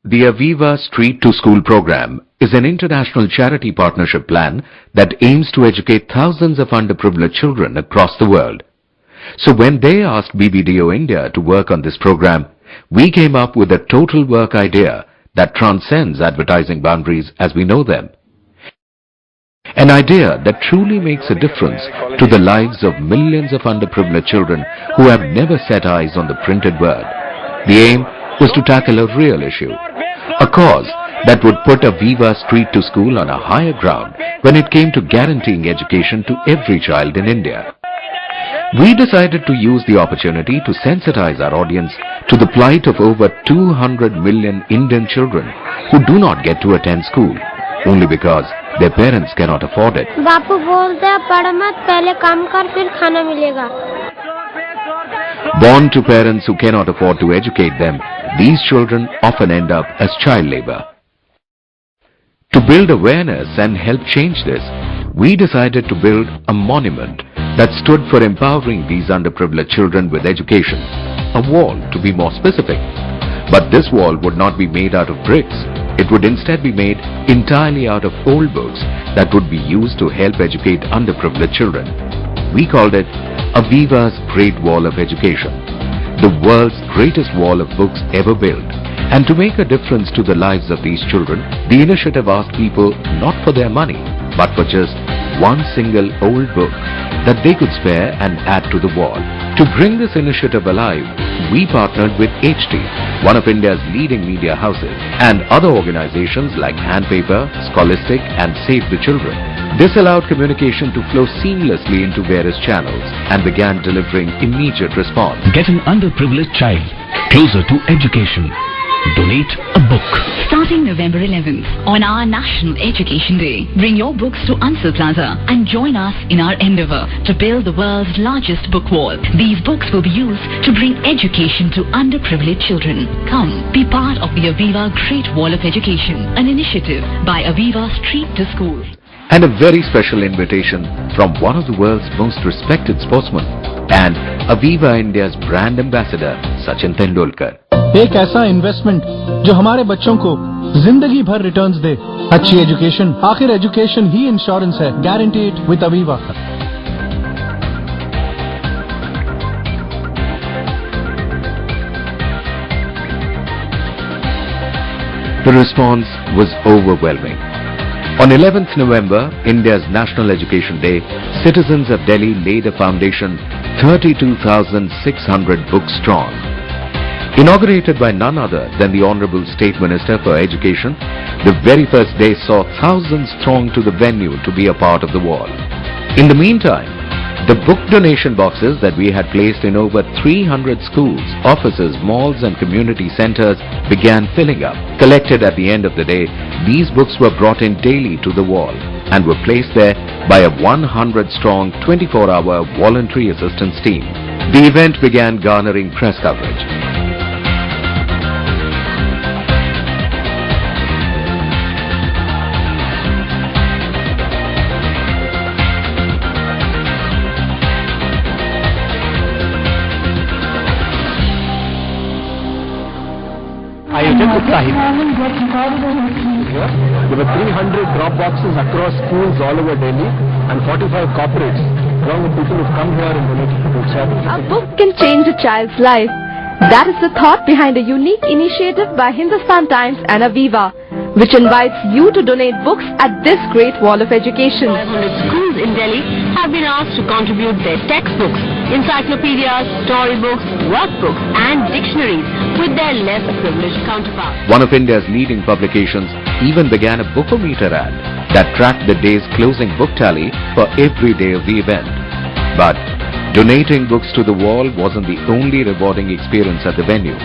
The Aviva Street to School program is an international charity partnership plan that aims to educate thousands of underprivileged children across the world. So when they asked BBDO India to work on this program, we came up with a total work idea that transcends advertising boundaries as we know them. An idea that truly makes a difference to the lives of millions of underprivileged children who have never set eyes on the printed word. The aim was to tackle a real issue, a cause that would put Aviva Street to School on a higher ground when it came to guaranteeing education to every child in India. We decided to use the opportunity to sensitize our audience to the plight of over 200 million Indian children who do not get to attend school only because their parents cannot afford it. बापू बोलते हैं पढ़ मत पहले काम कर फिर खाना मिलेगा. Born to parents who cannot afford to educate them, these children often end up as child labor. To build awareness and help change this, we decided to build a monument that stood for empowering these underprivileged children with education, a wall to be more specific. But this wall would not be made out of bricks. It would instead be made entirely out of old books that would be used to help educate underprivileged children. We called it Aviva's Great Wall of Education, the world's greatest wall of books ever built. And to make a difference to the lives of these children, the initiative asked people not for their money, but for just one single old book that they could spare and add to the wall. To bring this initiative alive, we partnered with HT, one of India's leading media houses, and other organizations like Handpaper, Scholastic and Save the Children. This allowed communication to flow seamlessly into various channels and began delivering immediate response. Get an underprivileged child closer to education. Donate a book. Starting November 11th, on our National Education Day, bring your books to Answer Plaza and join us in our endeavor to build the world's largest book wall. These books will be used to bring education to underprivileged children. Come, be part of the Aviva Great Wall of Education, an initiative by Aviva Street to School. And a very special invitation from one of the world's most respected sportsmen and Aviva India's brand ambassador, Sachin Tendulkar. एक ऐसा investment जो हमारे बच्चों को जिंदगी भर returns दे. अच्छी education, आखिर एजुकेशन ही इंश्योरेंस है. Guaranteed with Aviva. The response was overwhelming. On 11th November, India's National Education Day, citizens of Delhi laid a foundation 32,600 books strong. Inaugurated by none other than the Honorable State Minister for Education, the very first day saw thousands throng to the venue to be a part of the wall. In the meantime, the book donation boxes that we had placed in over 300 schools, offices, malls and community centers began filling up. Collected at the end of the day, these books were brought in daily to the wall and were placed there by a 100-strong 24-hour voluntary assistance team. The event began garnering press coverage. There were 300 drop boxes across schools all over Delhi and 45 corporates along with people who've come here and donated to books. A book can change a child's life. That is the thought behind a unique initiative by Hindustan Times and Aviva, which invites you to donate books at this Great Wall of Education. 500 schools in Delhi have been asked to contribute their textbooks, encyclopedias, storybooks, workbooks and dictionaries with their less privileged counterparts. One of India's leading publications even began a bookometer ad that tracked the day's closing book tally for every day of the event. But donating books to the wall wasn't the only rewarding experience at the venue.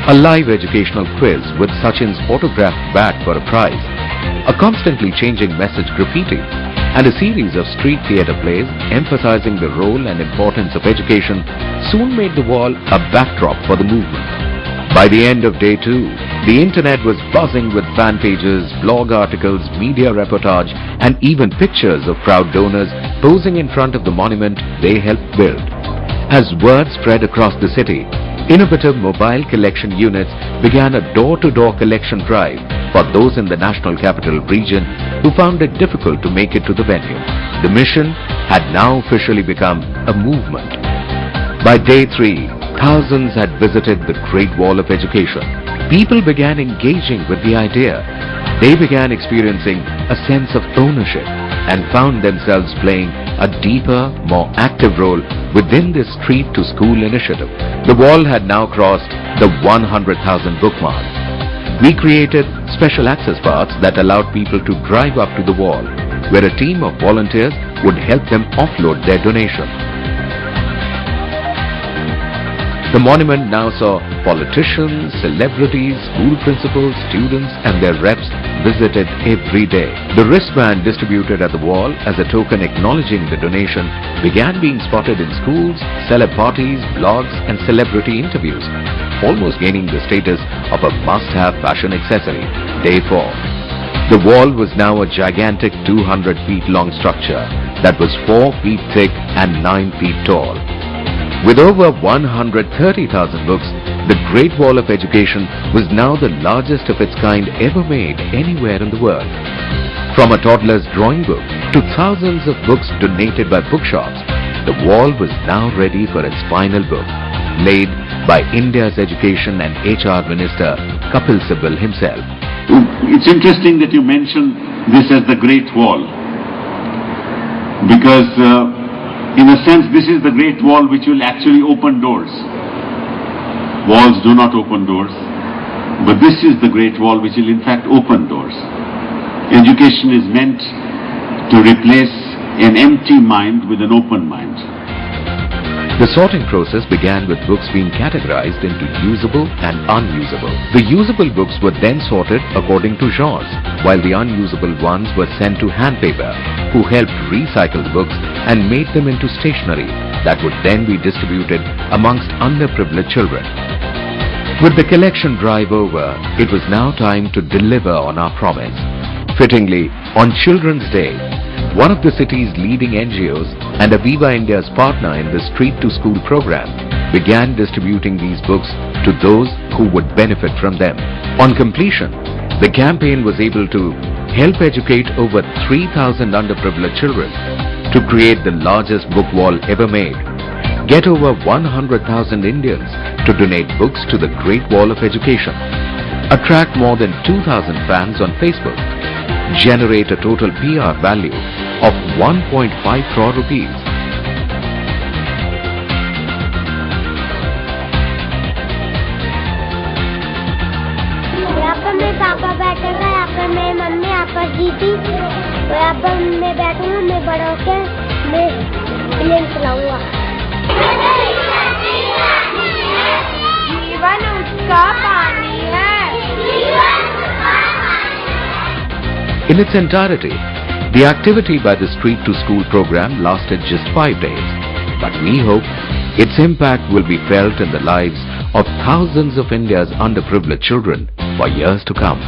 A live educational quiz with Sachin's autographed bat for a prize, a constantly changing message graffiti, and a series of street theatre plays emphasizing the role and importance of education soon made the wall a backdrop for the movement. By the end of day 2, the internet was buzzing with fan pages, blog articles, media reportage, and even pictures of proud donors posing in front of the monument they helped build. As word spread across the city, Innovative mobile collection units began a door-to-door collection drive for those in the National Capital Region who found it difficult to make it to the venue. The mission had now officially become a movement. By day 3, thousands had visited the Great Wall of Education. People began engaging with the idea. They began experiencing a sense of ownership and found themselves playing a deeper, more active role within this street-to-school initiative. The wall had now crossed the 100,000 book mark. We created special access paths that allowed people to drive up to the wall, where a team of volunteers would help them offload their donation. The monument now saw politicians, celebrities, school principals, students and their reps visited every day. The wristband distributed at the wall as a token acknowledging the donation began being spotted in schools, celeb parties, blogs and celebrity interviews, almost gaining the status of a must-have fashion accessory. Day 4. The wall was now a gigantic 200 feet long structure that was 4 feet thick and 9 feet tall. With over 130,000 books, the Great Wall of Education was now the largest of its kind ever made anywhere in the world. From a toddler's drawing book to thousands of books donated by bookshops, the wall was now ready for its final book, laid by India's Education and HR Minister Kapil Sibal himself. It's interesting that you mention this as the Great Wall, because in a sense, this is the Great Wall which will actually open doors. Walls do not open doors, but this is the Great Wall which will in fact open doors. Education is meant to replace an empty mind with an open mind. The sorting process began with books being categorized into usable and unusable. The usable books were then sorted according to genres, while the unusable ones were sent to Handpaper, who helped recycle the books and made them into stationery that would then be distributed amongst underprivileged children. With the collection drive over, it was now time to deliver on our promise. Fittingly, on Children's Day, one of the city's leading NGOs and Aviva India's partner in the Street to School program began distributing these books to those who would benefit from them. On completion, the campaign was able to help educate over 3,000 underprivileged children, to create the largest book wall ever made, get over 100,000 Indians to donate books to the Great Wall of Education, attract more than 2,000 fans on Facebook, generate a total PR value of 1.5 crore rupees. यहाँ पर मेरे पापा बैठेगा, यहाँ पर मेरी mummy, यहाँ पर दीदी, और यहाँ पर मैं बैठूंगा, मैं बड़ा होकर मैं प्लेन चलाऊंगा। जीवन उसका पानी है। In its entirety, the activity by the Street to School program lasted just 5 days. But we hope its impact will be felt in the lives of thousands of India's underprivileged children for years to come.